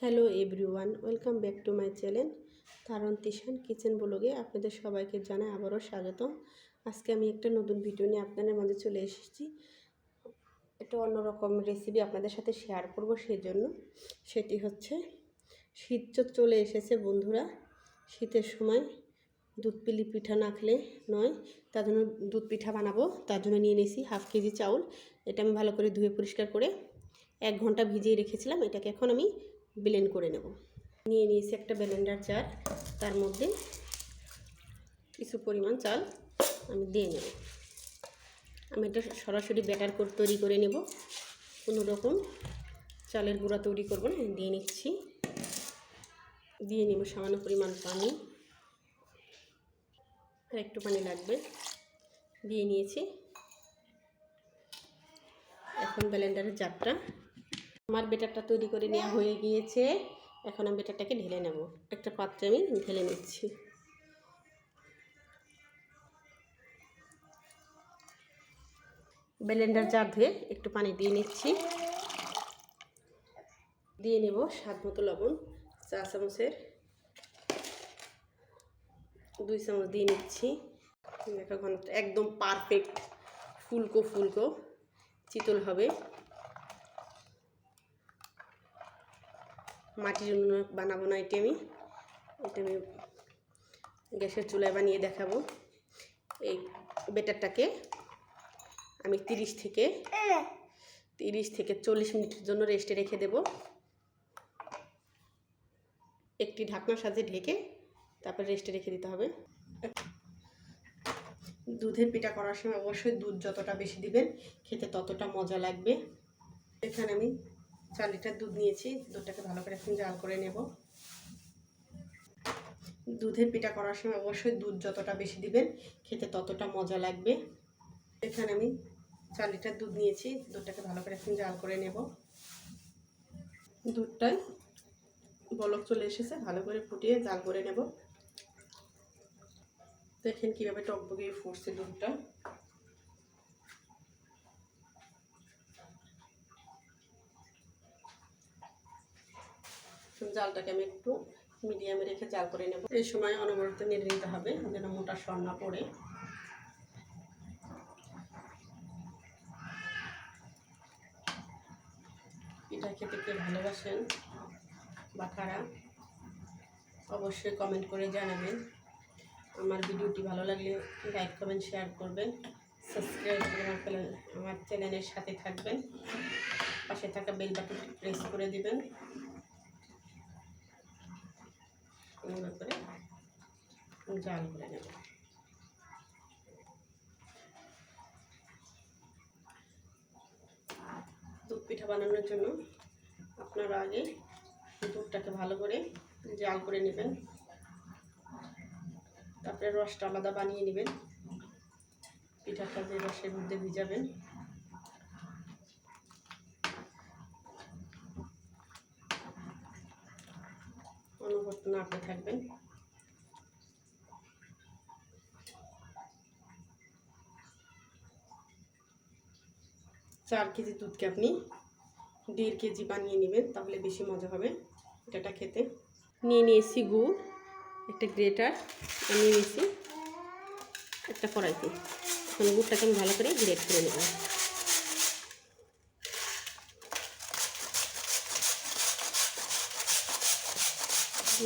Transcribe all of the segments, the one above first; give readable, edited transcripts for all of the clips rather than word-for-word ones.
Hello everyone, welcome back to my channel Taron Tishan kitchen ব্লগে আপনাদের সবাইকে জানাই আবারও স্বাগত। আজকে আমি একটা নতুন ভিডিও নিয়ে আপনাদের মাঝে চলে এসেছি। একটা অন্যরকম রেসিপি আপনাদের সাথে শেয়ার করব, সেটি হচ্ছে শীত চলে এসেছে বন্ধুরা। শীতের সময় দুধ পিলি পিঠা না খেলে নয়, তার জন্য দুধ পিঠা বানাবো। তার জন্য নিয়ে নিয়েছি হাফ কেজি চাউল। এটা আমি ভালো করে ধুয়ে পরিষ্কার করে 1 ঘন্টা ভিজিয়ে রেখেছিলাম। এটাকে এখন আমি ব্লেন্ড করে নেব। নিয়ে নিয়েছি একটা ব্লেন্ডার জার, তার মধ্যে কিছু পরিমাণ চাল আমি দিয়ে নেব। আমি এটা সরাসরি ব্যাটার তৈরি করে নেব, কোনো রকম চালের গুঁড়া তৈরি করব না। দিয়ে নিচ্ছি, দিয়ে নেব সামান্য পরিমাণ পানি, আর একটু পানি লাগবে। দিয়ে নিয়েছি। এখন ব্লেন্ডারের জারটা আমার ব্যাটারটা তৈরি করে নেওয়া হয়ে গিয়েছে। এখন আমি ব্যাটারটাকে ঢেলে নেব। একটা পাত্রে আমি ঢেলে নিচ্ছি। ব্লেন্ডার জার ধুয়ে একটু পানি দিয়ে নিচ্ছি। দিয়ে নেব স্বাদ মতো লবণ, 4 চামচের 2 চামচ দিয়ে নিচ্ছি। ঘনত্ব একদম পারফেক্ট ফুলকো চিতল হবে। মাটির উনুন বানাবো না, এটা আমি গ্যাসের চুলায় বানিয়ে দেখাবো। এই ব্যাটারটাকে আমি 30 থেকে 40 মিনিটের জন্য রেস্টে রেখে দেব। একটি ঢাকনার সাথে ঢেকে তারপর রেস্টে রেখে দিতে হবে। দুধের পিঠা করার সময় অবশ্যই দুধ যতটা বেশি দিবেন খেতে ততটা মজা লাগবে। এখানে আমি 4 লিটার দুধ নিয়েছি। দুধটাকে ভালো করে এখন জাল করে নেব। দুধের পিঠা করার সময় অবশ্যই দুধ যতটা বেশি দিবেন খেতে ততটা মজা লাগবে। এখানে আমি 4 লিটার দুধ নিয়েছি। দুধটাকে ভালো করে এখন জাল করে নেব। দুধটায় বলক চলে এসেছে, ভালো করে ফুটিয়ে জাল করে নেব। দেখেন কীভাবে টকবগিয়ে ফুটছে দুধটা। জালটাকে আমি একটু মিডিয়ামে রেখে জাল করে নেব। এই সময় অনবরত নেড়ে নিতে হবে যেন মোটা সর না পড়ে। পিঠা খেতে কে ভালোবাসেন বা কারা অবশ্যই কমেন্ট করে জানাবেন। আমার ভিডিওটি ভালো লাগলে লাইক কমেন্ট শেয়ার করবেন, সাবস্ক্রাইব করে আমার চ্যানেলের সাথে থাকবেন। পাশে থাকা বেল বাটনটি প্রেস করে দিবেন। এভাবে করে জাল করে নেব। দুধ পিঠা বানানোর জন্য আপনারা আগে দুধটাকে ভালো করে জাল করে নেবেন, তারপরে রসটা আলাদা বানিয়ে নেবেন। পিঠাটা যে রসের মধ্যে ভিজাবেন। অনবরত নাড়তে থাকবেন। 4 কেজি দুধকে আপনি 1.5 কেজি বানিয়ে নেবেন, তাহলে বেশি মজা হবে পিঠাটা খেতে। নিয়ে নিয়েছি গুড়, একটা গ্রেটার নিয়ে নিয়েছি একটা কড়াইতে। এখন গুড়টাকে আমি ভালো করে গ্রেট করে নেব।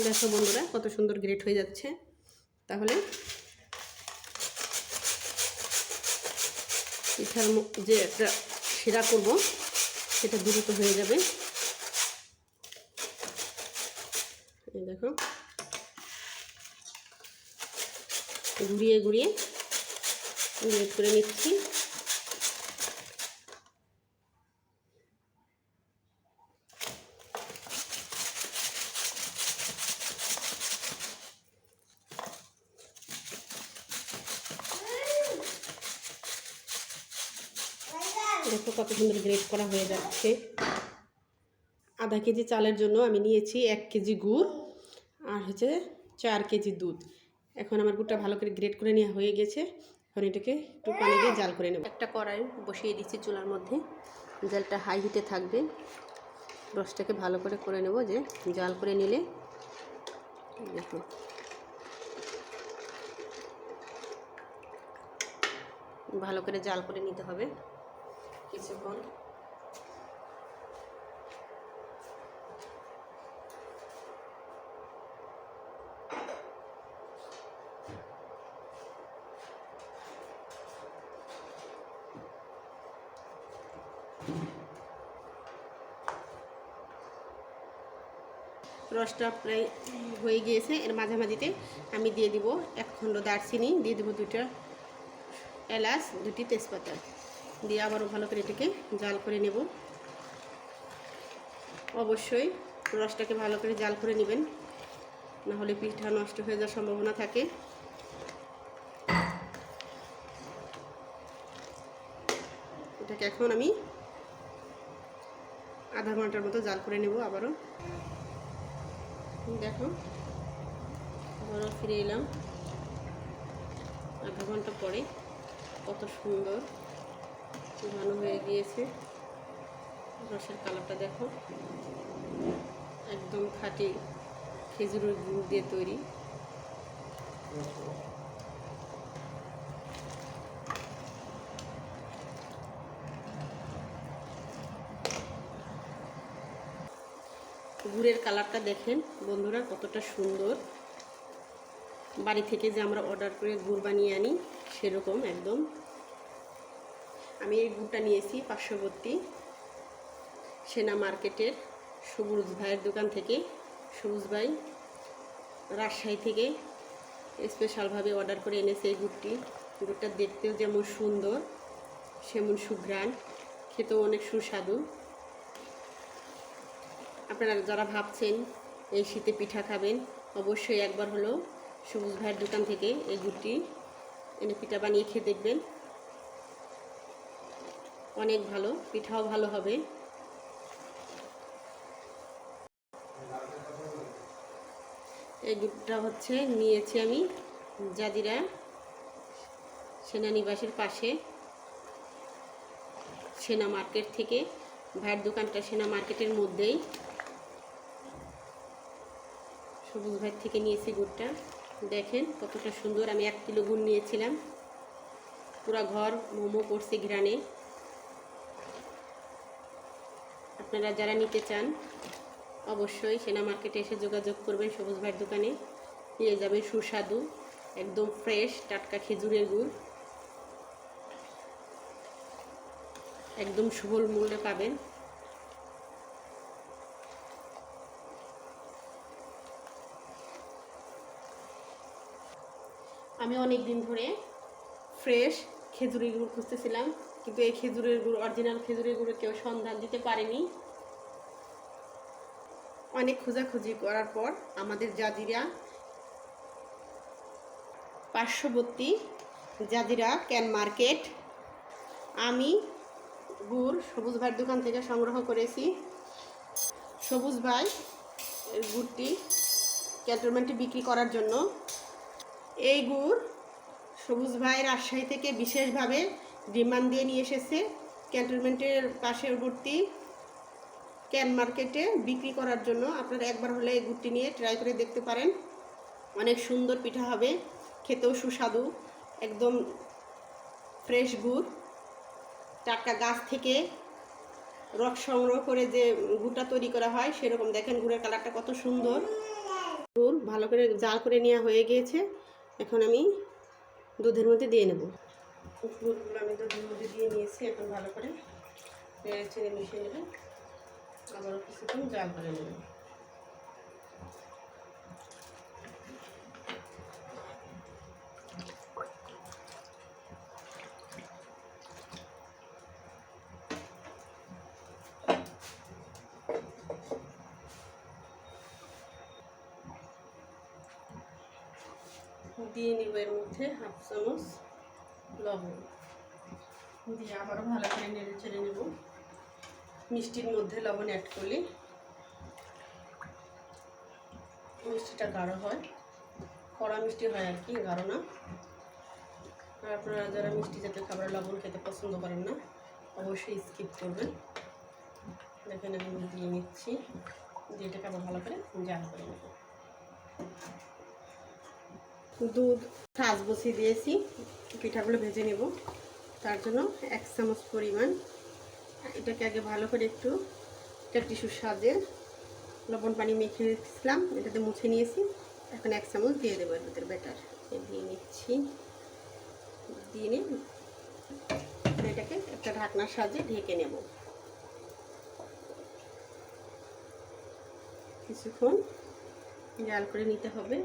দেখো বন্ধুরা কত সুন্দর গ্রেট হয়ে যাচ্ছে। তাহলে পিঠার যে একটা শিরা করব সেটা দ্রুত হয়ে যাবে। এই দেখো ঘুরিয়ে গ্রেট করে নিচ্ছি। দেখো কত সুন্দর গ্রেট করা হয়ে যাচ্ছে। আধা কেজি চালের জন্য আমি নিয়েছি 1 কেজি গুড় আর হচ্ছে 4 কেজি দুধ। এখন আমার গুড়টা ভালো করে গ্রেট করে নেওয়া হয়ে গেছে। এখন এটাকে একটু পানি দিয়ে জাল করে নেব। একটা কড়াই বসিয়ে দিচ্ছি চুলার মধ্যে, জালটা হাই হিটে থাকবে। রসটাকে ভালো করে নেব, যে জাল করে নিলে দেখুন ভালো করে জাল করে নিতে হবে কিছুক্ষণ। রসটা প্রায় হয়ে গিয়েছে। এর মাঝামাঝিতে আমি দিয়ে দিব 1 খণ্ড দারচিনি, দিয়ে দেবো 2টা এলাচ, 2টি তেজপাতা দিয়ে আবারও ভালো করে এটাকে জাল করে নেব। অবশ্যই রসটাকে ভালো করে জাল করে নেবেন, নাহলে পিঠা নষ্ট হয়ে যাওয়ার সম্ভাবনা থাকে। এটাকে এখন আমি আধা ঘন্টার মতো জাল করে নেব। আবারও দেখো, আবারও ফিরে এলাম আধা ঘন্টা পরে। কত সুন্দর ঘন হয়ে গিয়েছে, রসের কালারটা দেখো, একদম খাঁটি খেজুরের গুড় দিয়ে তৈরি। গুড়ের কালারটা দেখেন বন্ধুরা কতটা সুন্দর। বাড়ি থেকে যে আমরা অর্ডার করে গুড় বানিয়ে আনি সেরকম একদম। আমি এই গুড়টা নিয়েছি পার্শ্ববর্তী সেনা মার্কেটের সবুজ ভাইয়ের দোকান থেকে। সবুজ ভাই রাজশাহী থেকে স্পেশালভাবে অর্ডার করে এনেছে এই গুড়টি। গুড়টা দেখতেও যেমন সুন্দর সেমন সুঘ্রাণ, খেতেও অনেক সুস্বাদু। আপনারা যারা ভাবছেন এই শীতে পিঠা খাবেন, অবশ্যই একবার হলো সবুজ ভাইয়ের দোকান থেকে এই গুড়টি এনে পিঠা বানিয়ে খেয়ে দেখবেন। অনেক ভালো, পিঠাও ভালো হবে। এই গুড়টা হচ্ছে নিয়েছি আমি জাজিরা সেনানিবাসের পাশে সেনা মার্কেট থেকে। ভাইয়ের দোকানটা সেনা মার্কেটের মধ্যেই। সবুজ ভাই থেকে নিয়েছি গুড়টা, দেখেন কতটা সুন্দর। আমি 1 কিলো গুড় নিয়েছিলাম, পুরা ঘর মোমো করছে ঘ্রাণে। আপনারা যারা নিতে চান অবশ্যই সেনা মার্কেটে এসে যোগাযোগ করবেন। সবুজ ভাইয়ের দোকানে পেয়ে যাবেন সুস্বাদু একদম ফ্রেশ টাটকা খেজুরের গুড়, একদম সুলভ মূল্যে পাবেন। আমি অনেক দিন ধরে ফ্রেশ খেজুরের গুড় খুঁজতেছিলাম, কিন্তু এই খেজুরের গুড়, অরিজিনাল খেজুরের গুড়ের কেউ সন্ধান দিতে পারেনি। অনেক খোঁজাখুঁজি করার পর আমাদের জাজিরা পার্শ্ববর্তী জাজিরা ক্যান মার্কেট আমি গুড় সবুজ ভাইয়ের দোকান থেকে সংগ্রহ করেছি। সবুজ ভাই গুড়টি ক্যান্টনমেন্টে বিক্রি করার জন্য এই গুড় সবুজ ভাই রাজশাহী থেকে বিশেষভাবে ডিমান্ড দিয়ে নিয়ে এসেছে ক্যান্টনমেন্টের পার্শ্ববর্তী ক্যান মার্কেটে বিক্রি করার জন্য। আপনারা একবার হলে এই গুড়টি নিয়ে ট্রাই করে দেখতে পারেন, অনেক সুন্দর পিঠা হবে, খেতেও সুস্বাদু, একদম ফ্রেশ গুড়, টাটকা গাছ থেকে রস সংগ্রহ করে যে গুড়টা তৈরি করা হয় সেরকম। দেখেন গুড়ের কালারটা কত সুন্দর। গুড় ভালো করে জাল করে নেওয়া হয়ে গিয়েছে, এখন আমি দুধের মধ্যে দিয়ে নেব। গুড়গুলো আমি দুধের মধ্যে দিয়ে নিয়েছি, এখন ভালো করে নেড়ে মিশিয়ে নেবেন, আবারও কিছুক্ষণ জাল করে নেবেন। দিয়ে নিব এর মধ্যে 1/2 চামচ লবণ, দিয়ে আবারও ভালো করে নেড়ে চেড়ে নেব। মিষ্টির মধ্যে লবণ অ্যাড করলে মিষ্টিটা গাঢ় হয়, কড়া মিষ্টি হয় আর কি, গাঢ় না। আর আপনারা যারা মিষ্টি জাতীয় খাবার লবণ খেতে পছন্দ করেন না অবশ্যই স্কিপ করবেন। দেখেন আমি দিয়ে নিচ্ছি, দিয়ে এটাকে আবার ভালো করে জাল করে নেব। দুধ ছাঁচ বসিয়ে দিয়েছি, পিঠাগুলো ভেজে নেব। তার জন্য 1 চামচ পরিমাণ এটাকে আগে ভালো করে একটু টিস্যুর সাহায্যে লবণ পানি মেখে রেখেছিলাম, এটাতে মুছে নিয়েছি। এখন 1 চামচ দিয়ে দেবো এর ভিতরে ব্যাটার দিয়ে নিচ্ছি। দিয়ে নিয়ে এটাকে একটা ঢাকনার সাহায্যে ঢেকে নেব। কিছুক্ষণ জাল করে নিতে হবে।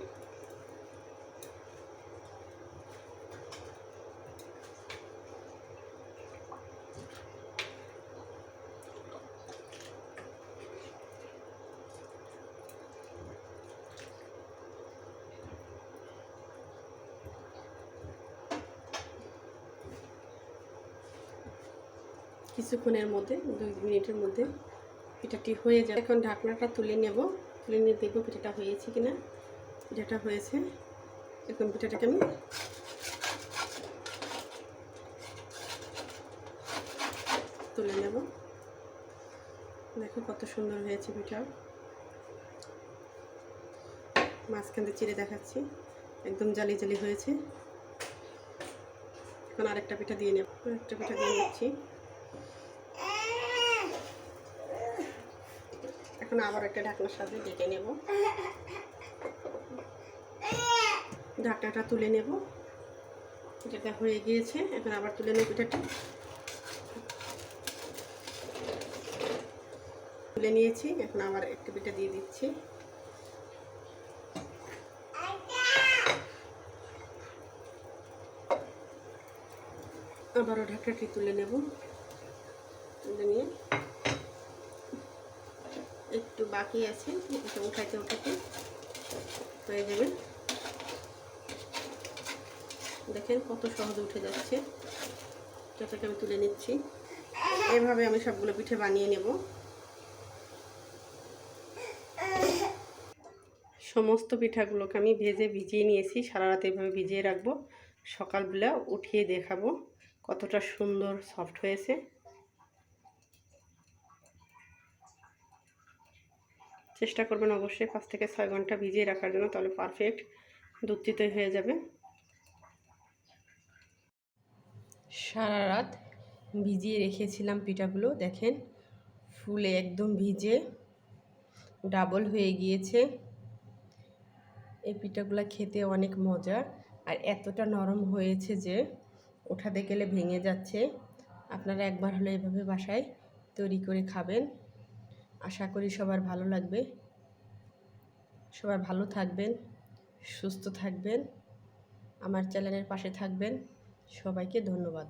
কিছুক্ষণের মধ্যে 2 মিনিটের মধ্যে পিঠাটি হয়ে যাবে। এখন ঢাকনাটা তুলে নেব, তুলে নিয়ে দেখব পিঠাটা হয়েছে কিনা। পিঠাটা হয়েছে। এখন পিঠাটাকে আমি তুলে নেব। দেখো কত সুন্দর হয়েছে পিঠা। মাঝখান দিয়ে চিড়ে দেখাচ্ছি, একদম জালি জালি হয়েছে। এখন আরেকটা পিঠা দিয়ে নেব, আরেকটা পিঠা দিয়ে নিচ্ছি। এখন আবার একটা ঢাকনার সাথে ঢেকে নেব। ঢাকনাটা তুলে নেব। পিঠাটা হয়ে গিয়েছে। এখন আবার তুলে নেব পিঠাটা। তুলে নিয়েছি। এখন আবার একটা পিঠা দিয়ে দিচ্ছি। আবারও ঢাকনাটি তুলে নেব। তুলে নিয়ে একটু বাকি আছে, এটা উঠাইতে উঠাতে হয়ে যাবে। দেখেন কত সহজে উঠে যাচ্ছে। এটাকে আমি তুলে নিচ্ছি। এভাবে আমি সবগুলো পিঠে বানিয়ে নেব। সমস্ত পিঠাগুলোকে আমি ভিজিয়ে নিয়েছি। সারা রাত এভাবে ভিজিয়ে রাখবো, সকালবেলা উঠিয়ে দেখাবো কতটা সুন্দর সফট হয়েছে। চেষ্টা করবেন অবশ্যই 5 থেকে 6 ঘন্টা ভিজিয়ে রাখার জন্য, তাহলে পারফেক্ট দুধ চিতই হয়ে যাবে। সারা রাত ভিজিয়ে রেখেছিলাম পিঠাগুলো, দেখেন ফুলে একদম ভিজে ডাবল হয়ে গিয়েছে। এই পিঠাগুলো খেতে অনেক মজা, আর এতটা নরম হয়েছে যে ওঠাতে গেলে ভেঙে যাচ্ছে। আপনারা একবার হলে এভাবে বাসায় তৈরি করে খাবেন। আশা করি সবার ভালো লাগবে। সবাই ভালো থাকবেন, সুস্থ থাকবেন, আমার চ্যানেলের পাশে থাকবেন। সবাইকে ধন্যবাদ।